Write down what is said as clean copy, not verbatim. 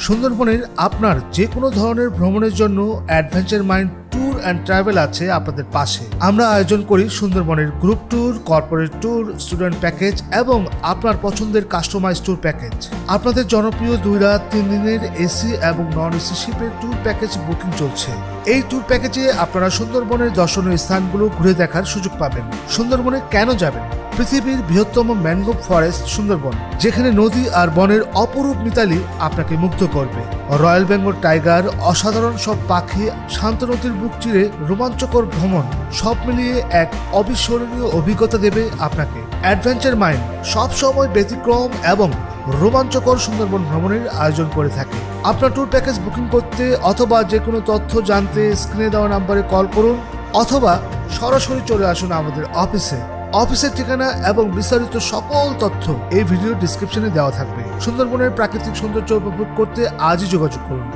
সুন্দরবনের আপনার যে কোনো ধরনের ভ্রমণের জন্য adventure mind tour and travel আছে আপনাদের পাশে। আমরা আয়োজন করি সুন্দরবনের group tour, corporate tour, student package এবং আপনার পছন্দের কাস্টমাইজ ট্যুর প্যাকেজ। আপনাদের জনপ্রিয় 2 রাত 3 দিনের এসি এবং নন এসি শিপের ট্যুর প্যাকেজ বুকিং চলছে। এই ট্যুর প্যাকেজে আপনারা সুন্দরবনের দর্শনীয় স্থানগুলো ঘুরে দেখার সুযোগ পাবেন। সুন্দরবনে কেন যাবেন? পৃথিবীর বৃহত্তম ম্যানগ্রোভ ফরেস্ট সুন্দরবন, যেখানে নদী আর বনের অপরূপ মিতালি আপনাকে মুগ্ধ করবে। রয়্যাল বেঙ্গল টাইগার, অসাধারণ সব পাখি, শান্ত নদীর বুক চিরে রোমাঞ্চকর ভ্রমণ, সব মিলিয়ে এক অবিস্মরণীয় অভিজ্ঞতা দেবে আপনাকে। অ্যাডভেঞ্চার মাইন্ড সবসময় ব্যতিক্রম এবং রোমাঞ্চকর সুন্দরবন ভ্রমণের আয়োজন করে থাকে। আপনার ট্যুর প্যাকেজ বুকিং করতে অথবা যে কোনো তথ্য জানতে স্ক্রিনে দেওয়া নাম্বারে কল করুন অথবা সরাসরি চলে আসুন আমাদের অফিসের ঠিকানা এবং বিস্তারিত সকল তথ্য এই ভিডিও ডিসক্রিপশনে দেওয়া থাকবে। সুন্দরবনের প্রাকৃতিক সৌন্দর্য উপভোগ করতে আজই যোগাযোগ করুন।